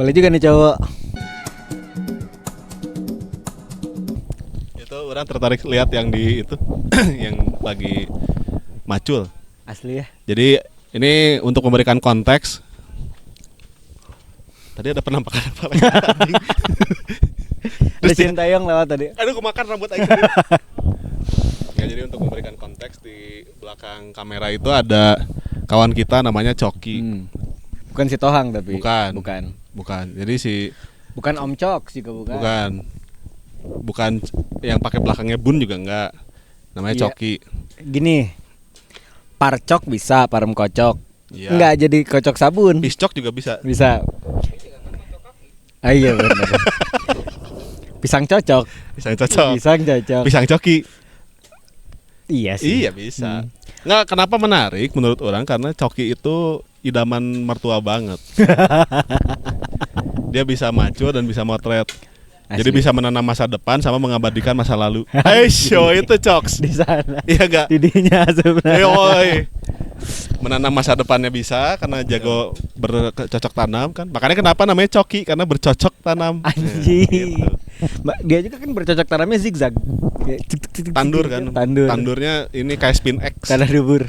Boleh juga nih cowok. Itu orang tertarik lihat yang di itu yang lagi macul. Asli ya. Jadi ini untuk memberikan konteks. Tadi ada penampakan apa lagi? Ada Sintayong lewat tadi. Aduh, kemakan rambut aja. Ya, jadi untuk memberikan konteks, di belakang kamera itu ada kawan kita namanya Coki. Bukan si Tohang tapi. Bukan. Jadi Bukan Om Cok juga bukan. Bukan yang pakai belakangnya Bun juga enggak. Namanya Iya. Coki. Gini. Parcok bisa, parem kocok. Iya. Enggak jadi kocok sabun. Piscok juga bisa. Bisa. Ah, iya benar. Pisang cocok. Pisang cocok. Pisang cocok. Pisang Coki. Iya sih. Iya bisa. Nggak, kenapa menarik menurut orang, karena Coki itu idaman mertua banget. Dia bisa maju dan bisa motret. Jadi Asli. bisa menanam masa depan sama mengabadikan masa lalu. Show itu Coks. Di sana. Iya gak? Didinya sebenarnya. Yoi. Menanam masa depannya bisa karena jago bercocok tanam kan. Makanya kenapa namanya Coki, karena bercocok tanam. Anjing. Gitu. Dia juga kan bercocok tanamnya zigzag. Kayak Tandur kan. Tandur. Tandurnya ini kayak spin X. Tanah dubur.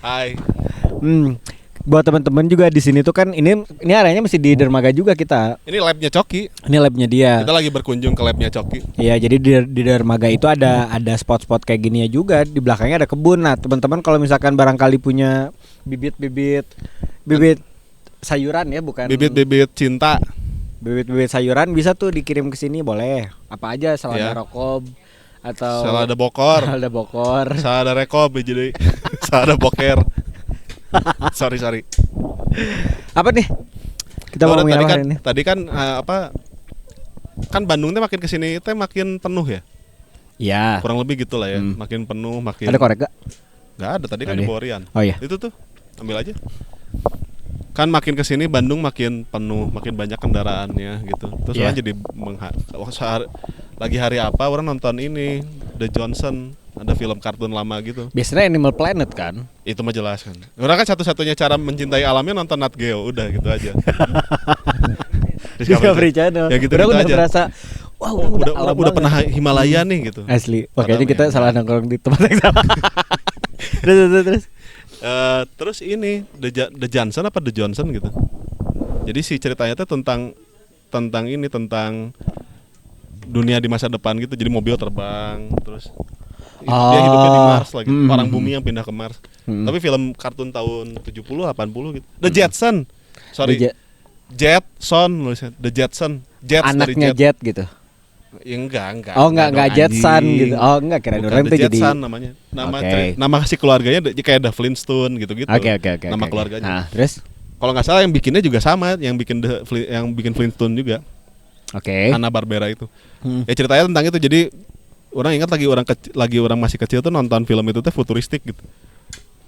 Hai. Buat teman-teman juga di sini tuh kan ini areanya masih di dermaga juga kita. Ini labnya Coki. Ini labnya dia. Kita lagi berkunjung ke labnya Coki. Iya, jadi di dermaga itu ada spot-spot kayak gini ya juga. Di belakangnya ada kebun. Nah, teman-teman kalau misalkan barangkali punya bibit sayuran ya, bukan Bibit-bibit cinta. bibit sayuran bisa tuh dikirim ke sini, boleh. Apa aja, salada Ya. rokob atau Salada bokor. salada bokor. Salada rekob jadi. Salada boker. Sorry. Apa nih? Kita mau ngomongin apa hari ini? Tadi kan kan Bandung teh makin kesini teh makin penuh ya. Ya. Kurang lebih gitulah ya. Makin penuh, makin. Ada korek gak? Nggak ada, tadi kan Ada. di Borian. Oh iya. Itu tuh, ambil aja. Kan makin kesini Bandung makin penuh, makin banyak kendaraannya gitu. Terus Iya. orang jadi lagi hari apa orang nonton ini The Johnson, ada film kartun lama gitu. Biasanya Animal Planet kan? Itu mah jelas kan. Orang kan satu-satunya cara mencintai alamnya nonton Nat Geo, udah gitu aja. Discovery Channel. Ya gitu, udah aja. berasa wah udah alam Udah banget. pernah Himalaya nih gitu. Asli. Makanya Alam kita ya. salah nongkrong di tempat yang salah. Terus. Terus ini The Johnson apa The Johnson gitu. Jadi si ceritanya tuh tentang dunia di masa depan gitu. Jadi mobil terbang, terus dia hidupnya di Mars lagi. Orang bumi yang pindah ke Mars. Tapi film kartun tahun 70 80 gitu. The Jetson. Sorry. Jetson nulisnya. The Jetson. Jets Anaknya dari Jet gitu. Ya, enggak. Oh enggak dong, Jetson anjing. gitu. Oh enggak kira Bukan orang The tuh jadi. Jetson namanya. Oke. Nama si keluarganya kayak The Flintstone gitu-gitu. Oke. Nama keluarganya. Nah, terus Kalau nggak salah yang bikinnya juga sama, yang bikin Flintstone juga. oke. Hanna-Barbera itu. Ya ceritanya tentang itu. Jadi orang ingat lagi orang masih kecil tuh nonton film itu teh futuristik gitu.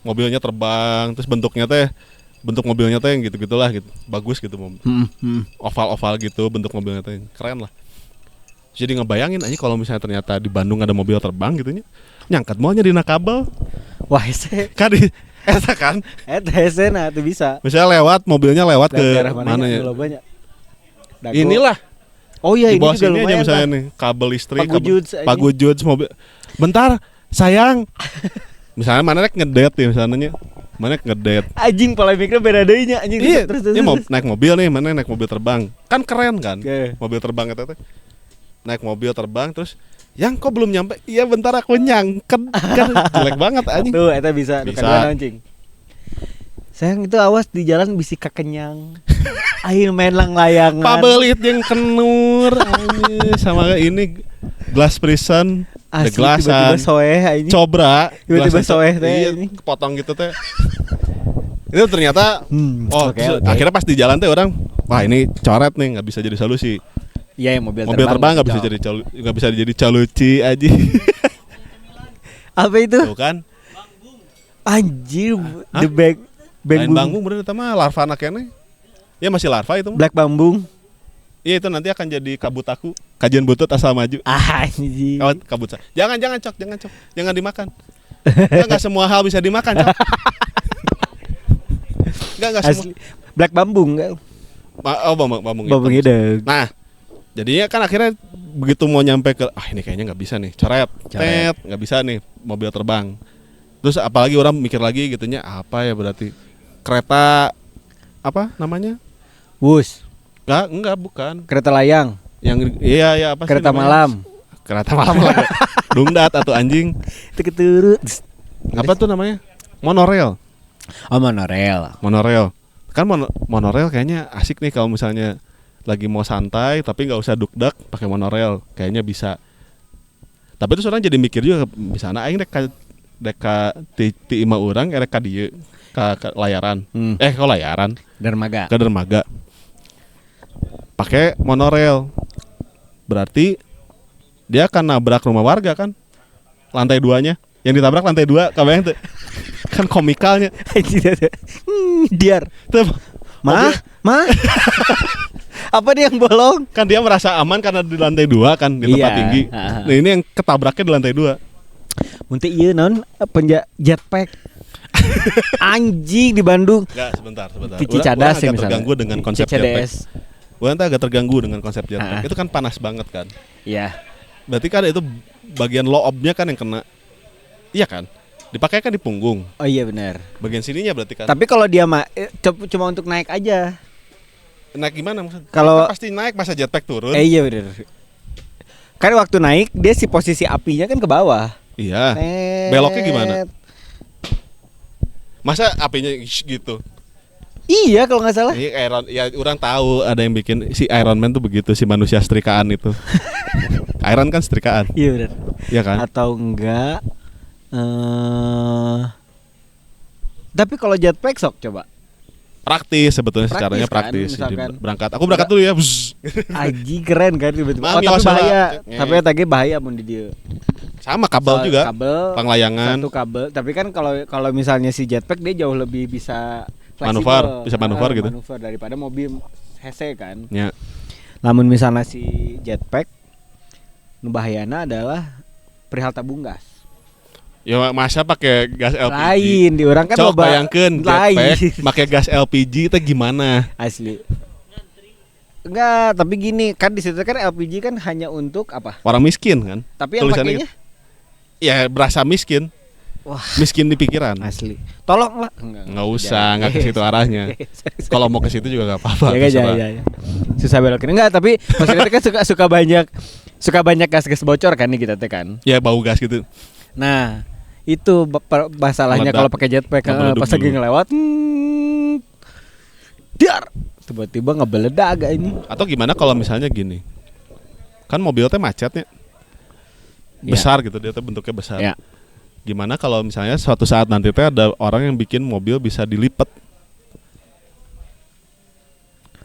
Mobilnya terbang, terus bentuk mobilnya teh yang gitu-gitulah gitu. Bagus gitu, oval-oval gitu bentuk mobilnya teh. Keren lah. Jadi ngebayangin aja kalau misalnya ternyata di Bandung ada mobil terbang gitu nya. Nyangkat maunya di kabel. Wah, ese. Kan di eta kan. Ese nah tuh bisa. Misalnya mobilnya lewat ke Daerah mana ya? Banyak. Dago. Inilah. Oh iya, Di ini bawah juga sini aja lumayan. misalnya Lah. nih kabel listrik, Pagujuds aja. Pagujuds mobil. Bentar, sayang. Misalnya mana rek ngedate ya misalnya. Mana ngedate. Anjing polemiknya beda deui nya anjing. Iya, Terus. dia mau naik mobil nih, mana naik mobil terbang. Kan keren kan? Oke. Mobil terbang eta teh. Naik mobil terbang terus yang kok belum nyampe? Iya bentar aku nyangket. Kan jelek banget anjing. Tuh, eta bisa. Bisa. Anjing. Sayang itu awas di jalan bisi kakenyang. Ayo main lang-layangan. Pabelit yang kenur anjing sama ini Glass Prison, The Asli, Glassan, tiba-tiba soeh anjing. Cobra, Tiba-tiba Glassan, soeh teh iya, ini. kepotong gitu teh. Itu ternyata Oke. akhirnya pas di jalan teh orang, wah ini coret nih, nggak bisa jadi solusi. Iya, mobil Terbang nggak bisa jadi coluci aja. Apa itu? Tuh kan. Anjir, Hah? the back Lain banggung bener itu mah larva anaknya. Ya masih larva itu mah. Black Bambung. Iya itu nanti akan jadi kabutaku. Kajian butut asal maju. Anjir. Kabut. Jangan cok. Jangan dimakan. Enggak semua hal bisa dimakan, cok. Enggak semua. Asli. Black Bambung enggak? Bambung Bambung hitam. hidung. Nah, jadinya kan akhirnya begitu mau nyampe ke ini kayaknya nggak bisa nih, coret, nggak bisa nih mobil terbang. Terus apalagi orang mikir lagi gitunya apa ya berarti kereta apa namanya? Wus. Enggak bukan. Kereta layang. Yang iya apa sih Kereta namanya? malam. Kereta malam lah. Dungdat atau anjing. Itu keturut. Apa tuh namanya? Monorail. Oh, monorail. Kan monorail kayaknya asik nih kalau misalnya lagi mau santai tapi nggak usah dukdak pakai monorail kayaknya bisa. Tapi itu orang jadi mikir juga bisa aing dek ti ima urang erek ka dieu ka layaran. Ke layaran. Dermaga. Ke dermaga. Pakai monorail. Berarti dia akan nabrak rumah warga kan? Lantai 2-nya. Yang ditabrak lantai 2, kebayang tuh. Kan komikalnya. Diar. Tuh. Mah? Apa dia yang bolong? Kan dia merasa aman karena di lantai 2 kan, di tempat tinggi. Nah, ini yang ketabraknya di lantai 2. Muntah iya non jetpack. Anjing di Bandung. Enggak, sebentar. Cicadas agak terganggu dengan konsep jetpack. Gua agak terganggu dengan konsep jetpack. Itu kan panas banget kan. Iya. Berarti kan itu bagian low obnya kan yang kena. Iya kan? Dipakai kan di punggung. Oh iya benar. Bagian sininya berarti kan. Tapi kalau dia cuma untuk naik aja. Naik gimana maksudnya? Kalau pasti naik masa jetpack turun. Iya benar. Kan waktu naik dia si posisi apinya kan ke bawah. Iya. Beloknya gimana? Masa apinya gitu? Iya kalau nggak salah. Ya orang tahu ada yang bikin si Iron Man tuh begitu, si manusia setrikaan itu. Iron kan setrikaan. Iya benar. Iya kan? Atau enggak? Tapi kalau jetpack sok coba. Praktis sebetulnya, secaranya Kan, praktis. misalkan. Aku berangkat dulu ya. Aji keren kan tiba-tiba. Mami, Tapi bahaya. masalah. Tapi tadi bahaya mun di dia. Sama kabel juga. Kabel. Penglayangan. Satu kabel. Tapi kan kalau misalnya si jetpack dia jauh lebih bisa Manuver, bisa manuver gitu. Manuver daripada mobil hese kan. Ya. Namun misalnya si jetpack nu bahayana adalah perihal tabung gas. Ya masa pakai gas LPG. Lain di orang kan coba bayangkeun jetpack lain. pakai gas LPG itu gimana? Asli. Enggak, tapi gini, kan di situ kan LPG kan hanya untuk apa? Orang miskin kan? Tapi yang Tulisannya pakainya ya berasa miskin. wah, Miskin di pikiran. asli. Tolonglah. Nggak usah, nggak ke situ arahnya. Kalau mau ke situ juga nggak apa-apa. Ya, ya. Susah belokin enggak, tapi maksudnya kan suka banyak gas-gas bocor kan nih kita teh kan. Ya bau gas gitu. Nah, itu masalahnya Meledak. kalau pakai jetpack pas lagi ngelewat. Dar. Tiba-tiba ngebeledak agak ini. Atau gimana kalau misalnya gini? Kan mobil teh macetnya. Ya. Besar gitu, dia teh bentuknya besar. Ya. Gimana kalau misalnya suatu saat nanti teh ada orang yang bikin mobil bisa dilipat.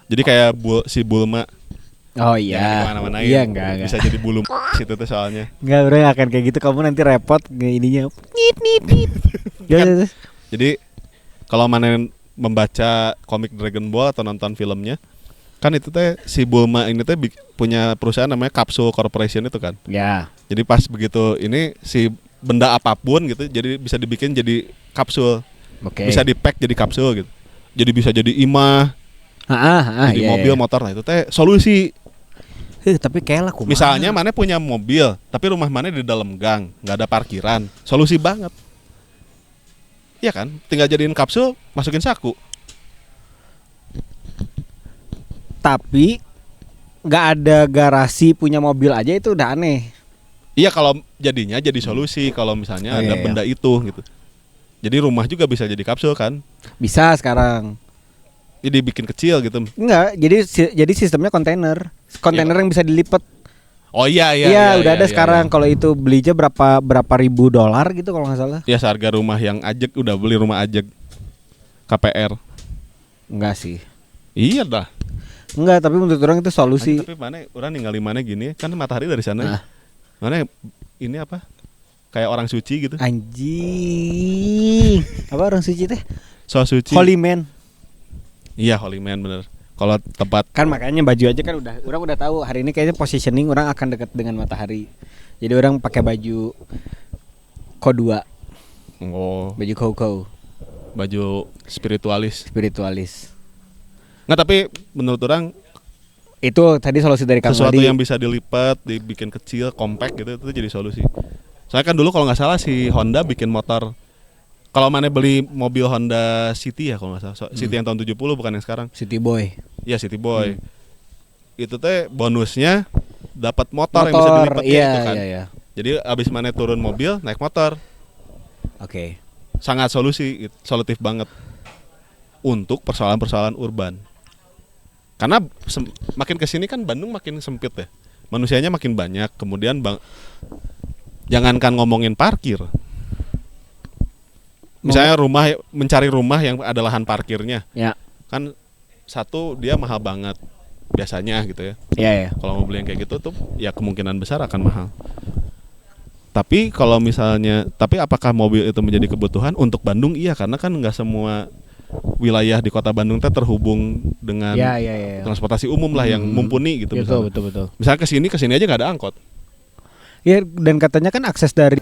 Jadi kayak si Bulma. Oh iya. Mana-manain. Iya enggak. Bisa jadi bulu situ tuh soalnya. Enggak, bro, akan kayak gitu, kamu nanti repot ininya. Nit. Kan, jadi kalau mana yang membaca komik Dragon Ball atau nonton filmnya, kan itu teh si Bulma ini teh punya perusahaan namanya Capsule Corporation itu kan. Ya. Jadi pas begitu ini si benda apapun gitu, jadi bisa dibikin jadi kapsul. Oke. Bisa di-pack jadi kapsul gitu. Jadi bisa jadi imah, jadi iya, mobil, iya. motor. Nah itu teh solusi. Tapi kayak lah kumaha. Misalnya mana punya mobil, tapi rumah mana di dalam gang, nggak ada parkiran, solusi banget. Iya kan? Tinggal jadiin kapsul, masukin saku. Tapi nggak ada garasi punya mobil aja itu udah aneh. Iya kalau jadinya jadi solusi kalau misalnya ada benda itu gitu. Jadi rumah juga bisa jadi kapsul kan? Bisa sekarang. Jadi bikin kecil gitu. Enggak, jadi sistemnya kontainer yang bisa dilipat. Oh iya udah ada sekarang. Kalau itu belinya berapa ribu dolar gitu kalau nggak salah. Ya seharga rumah yang ajek, udah beli rumah ajek KPR. Enggak sih. Iya dah. Enggak, tapi menurut orang itu solusi. Tapi mana orang ninggalin mana gini kan matahari dari sana. Mana ini apa? Kayak orang suci gitu. Anjing. Apa orang suci teh? So suci. Holy man. Iya, holy man bener. Kalau tempat Kan makanya baju aja kan orang udah tahu hari ini kayaknya positioning orang akan dekat dengan matahari. Jadi orang pakai baju Ko2. oh, Baju Koko. Baju spiritualis. Nggak, tapi menurut orang Itu tadi solusi dari Kang sesuatu Wadi. yang bisa dilipat, dibikin kecil, compact gitu, itu jadi solusi. Soalnya kan dulu kalau nggak salah si Honda bikin motor. Kalau mana beli mobil Honda City ya kalau nggak salah, City yang tahun 70 bukan yang sekarang. City Boy. Iya City Boy. Itu teh bonusnya dapat motor yang bisa dilipat iya, gitu kan. Iya. Jadi abis mana turun mobil naik motor. Oke. Sangat solutif banget untuk persoalan-persoalan urban. Karena makin kesini kan Bandung makin sempit ya. Manusianya makin banyak. Kemudian jangankan ngomongin parkir. Misalnya mencari rumah yang ada lahan parkirnya. Ya. Kan satu dia mahal banget biasanya gitu ya. Iya. Kalau mau beli yang kayak gitu tuh ya kemungkinan besar akan mahal. Tapi kalau misalnya, apakah mobil itu menjadi kebutuhan untuk Bandung? Iya, karena kan nggak semua wilayah di kota Bandung teh terhubung dengan transportasi umum lah yang mumpuni gitu. Betul. Misalnya kesini aja nggak ada angkot. Ya, dan katanya kan akses dari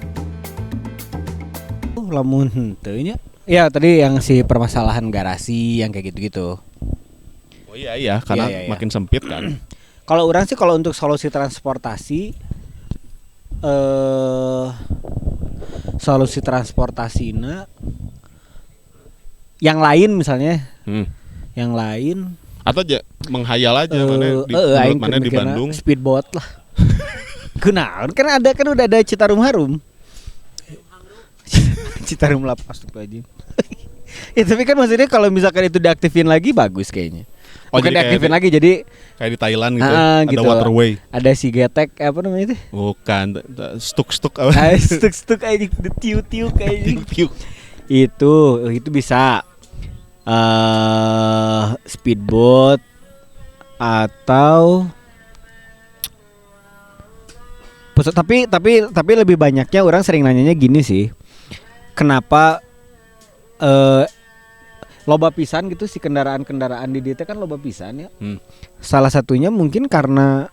lamun henteunya. Ya tadi yang si permasalahan garasi yang kayak gitu-gitu. Oh iya, karena Iya. makin sempit kan. Kalau orang sih kalau untuk solusi transportasi solusi transportasina yang lain misalnya. Yang lain atau menghayal aja mana di Bandung speedboat lah. Kenaon kan udah ada Citarum Harum. Citarum lapas tuh aja. Ya tapi kan maksudnya kalau misalkan itu diaktifin lagi bagus kayaknya. Bukan diaktifin lagi jadi kayak di Thailand gitu. Ada gitu. waterway. Ada si getek apa namanya itu? Bukan stuk apa? Stuk aja tiu-tiu kayak itu bisa speedboat atau tapi lebih banyaknya orang sering nanyanya gini sih. Kenapa loba pisan gitu si kendaraan di DT kan loba pisan ya. Salah satunya mungkin karena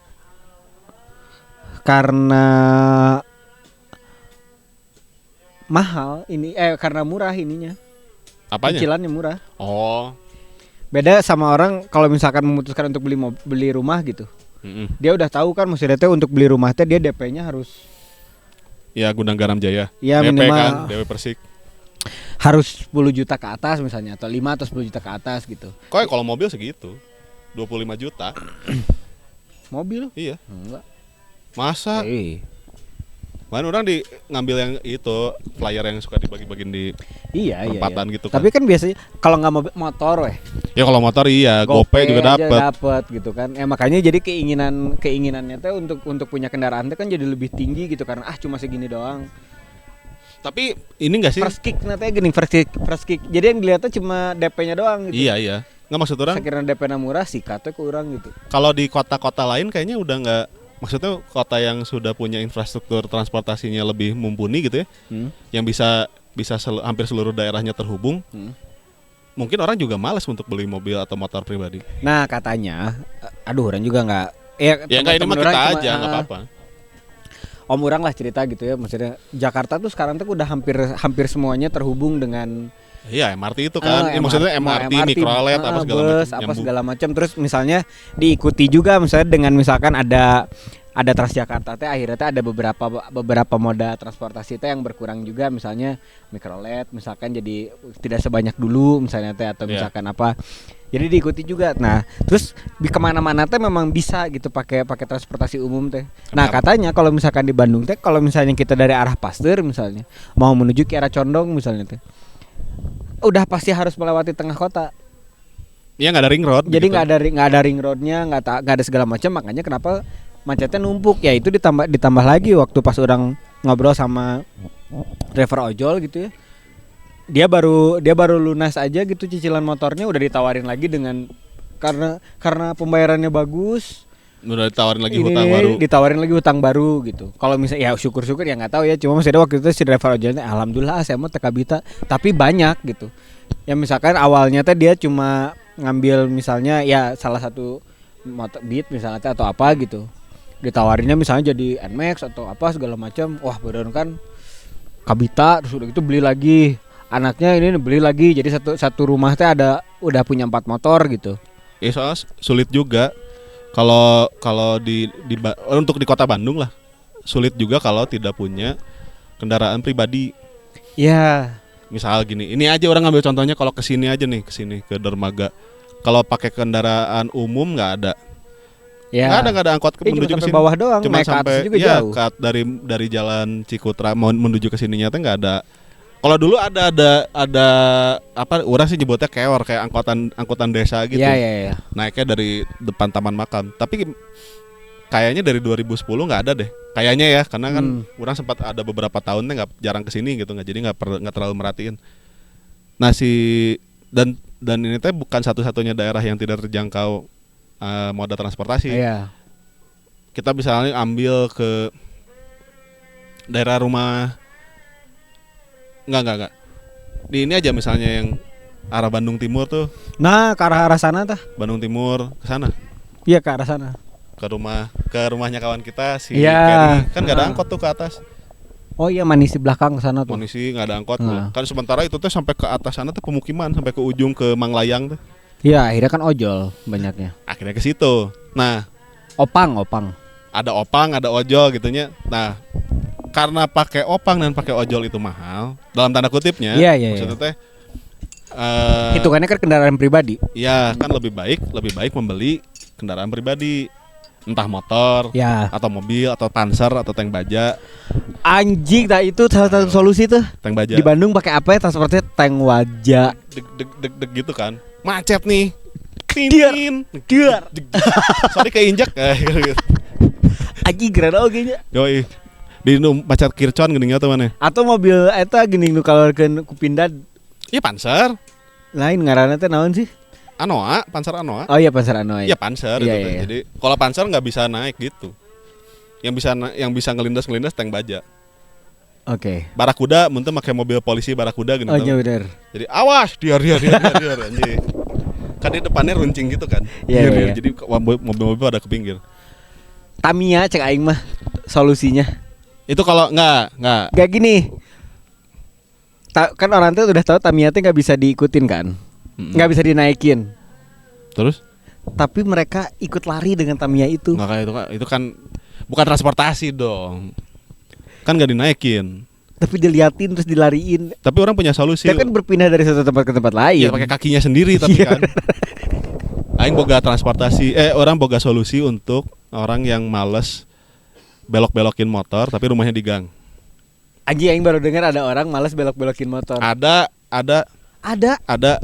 mahal ini karena murah ininya. Apanya? Cicilannya murah. Oh. Beda sama orang kalau misalkan memutuskan untuk beli rumah gitu. Dia udah tahu kan maksudnya teh untuk beli rumah teh dia DP-nya harus ya Gudang Garam Jaya. Ya DP minimal kan DP Persik. Harus 10 juta ke atas misalnya atau 5 atau 10 juta ke atas gitu. Kok kalau mobil segitu 25 juta. Mobil? Iya. Enggak. Masa? Mana orang ngambil yang itu flyer yang suka dibagi-bagiin di perempatan gitu kan. Tapi kan biasanya kalau nggak motor ya kalau motor iya, GoPay juga dapat gitu kan. Makanya jadi keinginannya teh untuk punya kendaraan teh kan jadi lebih tinggi gitu karena cuma segini doang. Tapi ini enggak sih? First kick nanti gini first kick. Jadi yang dilihatnya cuma DP-nya doang gitu. Iya. Enggak maksud orang. Sekiranya DP-nya murah sikatnya kurang gitu. Kalau di kota-kota lain kayaknya udah enggak, maksudnya kota yang sudah punya infrastruktur transportasinya lebih mumpuni gitu ya. Yang bisa hampir seluruh daerahnya terhubung. Mungkin orang juga malas untuk beli mobil atau motor pribadi. Nah, katanya orang juga enggak enggak, ini mah kita aja enggak apa-apa. Om orang lah cerita gitu ya, maksudnya Jakarta tuh sekarang tuh udah hampir semuanya terhubung dengan MRT itu kan. Maksudnya MRT mikrolet apa segala macam. Terus misalnya diikuti juga misalnya dengan misalkan ada Transjakarta teh akhirnya teh ada beberapa moda transportasi teh yang berkurang juga, misalnya mikrolet misalkan jadi tidak sebanyak dulu misalnya teh atau misalkan apa. Jadi diikuti juga. Nah, terus di kemana-mana teh memang bisa gitu pakai transportasi umum teh. Nah, katanya kalau misalkan di Bandung teh, kalau misalnya kita dari arah Pasteur misalnya mau menuju ke arah Condong misalnya teh, udah pasti harus melewati tengah kota. Iya, nggak ada ring road. Jadi nggak ada ring roadnya, nggak ada segala macam. Makanya kenapa macetnya numpuk? Ya itu ditambah lagi waktu pas orang ngobrol sama driver ojol gitu ya. Dia baru lunas aja gitu cicilan motornya udah ditawarin lagi dengan karena pembayarannya bagus. Udah ditawarin lagi hutang baru gitu. Kalau misalnya ya syukur-syukur ya nggak tahu ya. Cuma maksudnya waktu itu si driver ojolnya alhamdulillah saya mah teka bita, tapi banyak gitu. Ya misalkan awalnya teh dia cuma ngambil misalnya ya salah satu motor Beat misalnya atau apa gitu. Ditawarinnya misalnya jadi NMAX atau apa segala macam. Wah, beneran kan kabita terus udah gitu beli lagi. anaknya ini beli lagi, jadi satu rumah teh udah punya 4 motor gitu. Ya soalnya sulit juga kalau untuk di kota Bandung lah, sulit juga kalau tidak punya kendaraan pribadi. Ya. Misal gini, ini aja orang ngambil contohnya kalau kesini aja nih, kesini ke Dermaga. Kalau pakai kendaraan umum nggak ada. Ya. Nggak ada angkot menuju ke sini. Bawah doang, Cuma naik ke atas sampai juga ya, jauh. dari jalan Cikutra mau menuju ke sininya tuh nggak ada. Kalau dulu ada apa? Orang sih nyebutnya keor, kayak angkutan desa gitu. Iya. Naiknya dari depan Taman Makam. Tapi kayaknya dari 2010 nggak ada deh. Kayaknya ya, karena kan orang sempat ada beberapa tahunnya nggak jarang kesini gitu, jadi nggak terlalu merhatiin. Nah dan ini teh bukan satu-satunya daerah yang tidak terjangkau moda transportasi. Iya. Kita misalnya ambil ke daerah rumah, enggak. Di ini aja misalnya yang arah Bandung Timur tuh. Nah, ke arah sana tah. Bandung Timur ke sana. Iya, ke arah sana. Ke rumahnya kawan kita si Iya. Kerry. Kan nggak ada angkot tuh ke atas. Oh iya, manis di belakang ke sana tuh. Kondisi nggak ada angkot. Nah. Kan sementara itu tuh sampai ke atas sana tuh pemukiman, sampai ke ujung ke Manglayang tuh. Iya, akhirnya kan ojol banyaknya. Akhirnya ke situ. Nah, Opang. ada opang, ada ojol gitunya. Nah, karena pakai opang dan pakai ojol itu mahal, dalam tanda kutipnya. Iya. Maksudnya teh Hitungannya kan kendaraan pribadi. ya kan lebih baik membeli kendaraan pribadi, entah motor, Ya. atau mobil, atau panser, atau tank baja. Anjing, nah itu salah satu solusi tuh. Tank baja. Di Bandung pakai apa ya transportnya? Tank waja. Deg gitu kan. Macet nih. Diar. Sorry keinjak. Anjing keren oge nya. Yoi. Di macet kircon geuning tuh mana? Atau mobil eta geuning nu kalorkeun ku Pindad Iya Panser. lain ngaranna teh naon sih? Anoa, Panser Anoa. Oh iya Panser Anoa. Iya Panser Iya, itu. iya. Jadi kalau Panser nggak bisa naik gitu. Yang bisa ngelindas tank baja. Oke. Barakuda mun teu make mobil polisi Barakuda gitu. Oh iya bener. Jadi awas diar anjing. Kan di depannya runcing gitu kan. Iya, iya. Jadi mobil-mobil pada ke pinggir. Tamiya cek aing mah solusinya. Itu kalau enggak. Gak gini. Kan orang tuh udah tahu Tamiya tuh nggak bisa diikutin kan, nggak bisa dinaikin. Terus? Tapi mereka ikut lari dengan Tamiya itu. Nggak kayak itu kan bukan transportasi dong. Kan nggak dinaikin. Tapi diliatin terus dilariin. Tapi orang punya solusi. Dia kan berpindah dari satu tempat ke tempat lain. Iya pakai kakinya sendiri tapi kan. Aing boga orang boga solusi untuk orang yang males belok-belokin motor tapi rumahnya di gang. Anjing aing baru dengar ada orang malas belok-belokin motor. Ada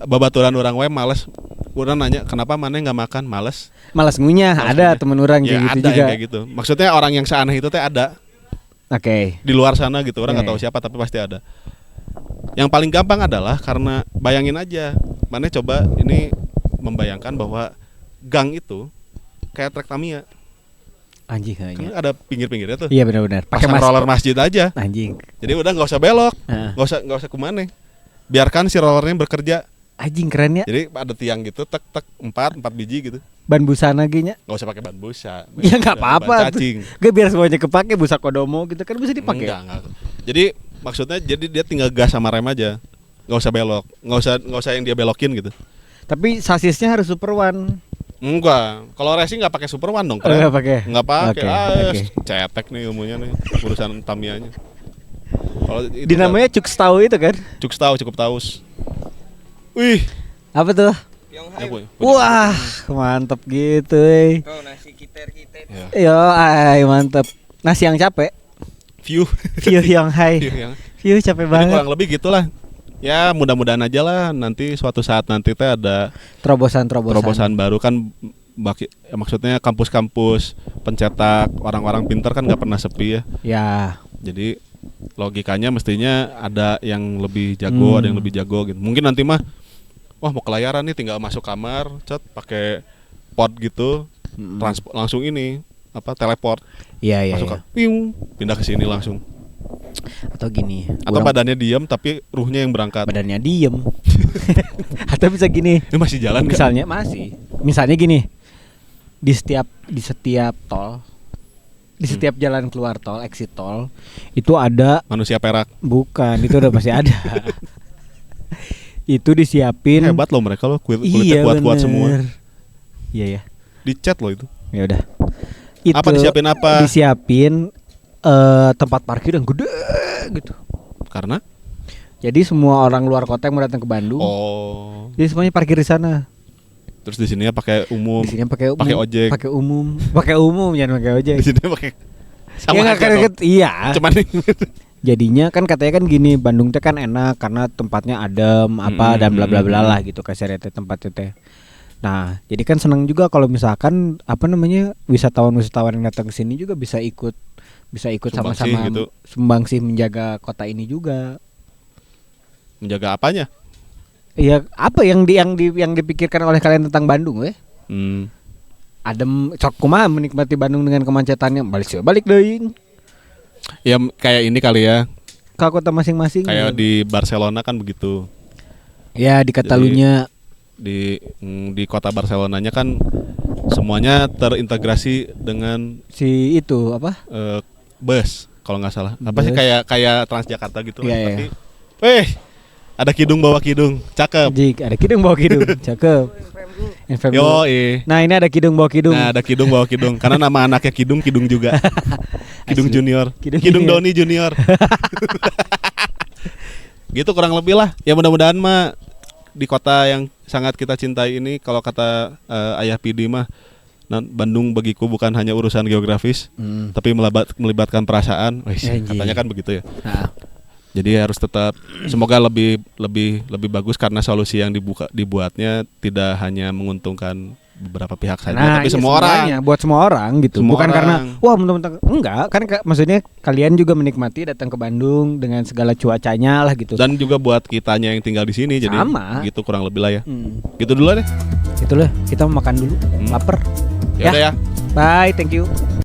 babaturan orang we males. Orang nanya kenapa mana nggak makan males ngunyah. Ada temen orang ya, kayak gitu ada juga. yang kayak gitu. Maksudnya orang yang seaneh itu teh ada. Oke. Di luar sana gitu orang nggak Iya, tahu siapa tapi pasti ada. Yang paling gampang adalah karena bayangin aja, mana coba ini membayangkan bahwa gang itu kayak trek Tamiya. Anjing Kan kayaknya. ada pinggir-pinggirnya tuh. Iya benar-benar. Pakai roller masjid aja. Anjing. Jadi udah nggak usah belok, Heeh. nggak usah kemana. Biarkan si rollernya bekerja. Anjing keren ya. Jadi ada tiang gitu, tek 4 biji gitu. Ban busana gini. Nggak usah pakai ban busa. Ya nggak apa-apa. Ban cacing. Gak biar semuanya kepake, busa kodomo gitu kan bisa dipakai. Enggak. Jadi maksudnya dia tinggal gas sama rem aja. Nggak usah belok, nggak usah yang dia belokin gitu. Tapi sasisnya harus Super One. Enggak, kalau racing nggak pakai Super One dong. Oh, nggak pakai. Nggak pakai. Oke. Cetek nih ilmunya nih urusan Tamiya-nya. Kalau itu Dinamanya Cukstau itu kan? cukup taus. Wih, Apa tuh? ya, punya. Wah, mantep gitu. Oh, nasi kiter-kiter. Ya. Yo, mantep. Nasi yang capek. View. View yang high. View yang. View capek Jadi banget. kurang lebih gitulah. Ya mudah-mudahan aja lah nanti suatu saat nanti teh ada Terobosan. terobosan baru kan maksudnya kampus-kampus pencetak orang-orang pintar kan nggak pernah sepi ya. Ya. Jadi logikanya mestinya ada yang lebih jago, ada yang lebih jago gitu. Mungkin nanti mah wah mau kelayaran nih tinggal masuk kamar, pakai pod gitu, langsung ini teleport. Iya. Masuk piung, pindah ke sini langsung. Atau gini. Atau badannya diam tapi ruhnya yang berangkat. badannya diem. Atau bisa gini. Ini masih jalan nggak? Misalnya masih. Misalnya gini. Di setiap tol, di setiap jalan keluar tol, exit tol, itu ada Manusia perak. bukan, itu udah pasti ada. Itu disiapin. Hebat loh mereka loh, kulitnya Iya kuat-kuat semua. bener. Iya ya. Di chat loh itu. Ya udah. Apa disiapin apa? Disiapin tempat parkir yang gede gitu. Karena Jadi semua orang luar kota yang mau datang ke Bandung, jadi semuanya parkir di sana. Terus di sini pakai umum. Di sini pakai umum, pakai ojek. pakai umum jangan pakai ojek. Di sini pakai sama Ya, aja dong. iya. Cuman Jadinya kan katanya kan gini, Bandung teh kan enak karena tempatnya adem apa dan bla bla bla lah gitu kasarnya teh tempatnya teh. Nah, jadi kan senang juga kalau misalkan apa namanya wisatawan-wisatawan yang datang ke sini juga bisa ikut Sumbangsih sama-sama gitu. sumbangsih menjaga kota ini juga. menjaga apanya? Iya, apa yang dipikirkan oleh kalian tentang Bandung weh? Adem sok kumaha menikmati Bandung dengan kemacetannya. Balik deui Ya kayak ini kali ya. ke kota masing-masing. Kayak di Barcelona kan begitu. Ya di Katalunya. Di kota Barcelonanya kan semuanya terintegrasi dengan Si itu apa? bus kalau nggak salah. Apa sih Bus. kayak Transjakarta gitu Iya, lah. iya. Tapi, ada kidung bawa kidung, cakep. Jik, ada kidung bawa kidung. Cakep. FM dulu. Nah, ini ada kidung bawa kidung. Nah, ada kidung bawa kidung. Karena nama anaknya Kidung juga. Kidung Asli. Junior. Kidung Junior. Doni Junior. Gitu kurang lebih lah. Ya mudah-mudahan mah di kota yang sangat kita cintai ini, kalau kata Ayah Pidi mah, Bandung bagiku bukan hanya urusan geografis, tapi melibatkan perasaan. Anjing. Katanya kan begitu ya. Nah, Jadi harus tetap, semoga lebih bagus karena solusi yang dibuatnya tidak hanya menguntungkan beberapa pihak saja, tapi iya, semua semuanya, orang. buat semua orang gitu. Semua Bukan orang. karena wah mentang-mentang enggak, kan maksudnya kalian juga menikmati datang ke Bandung dengan segala cuacanya lah gitu. Dan juga buat kitanya yang tinggal di sini, jadi Sama. gitu kurang lebih lah ya. Hmm. Gitu dulu deh. Itulah, kita mau makan dulu. Lapar. Ya udah ya. Bye, thank you.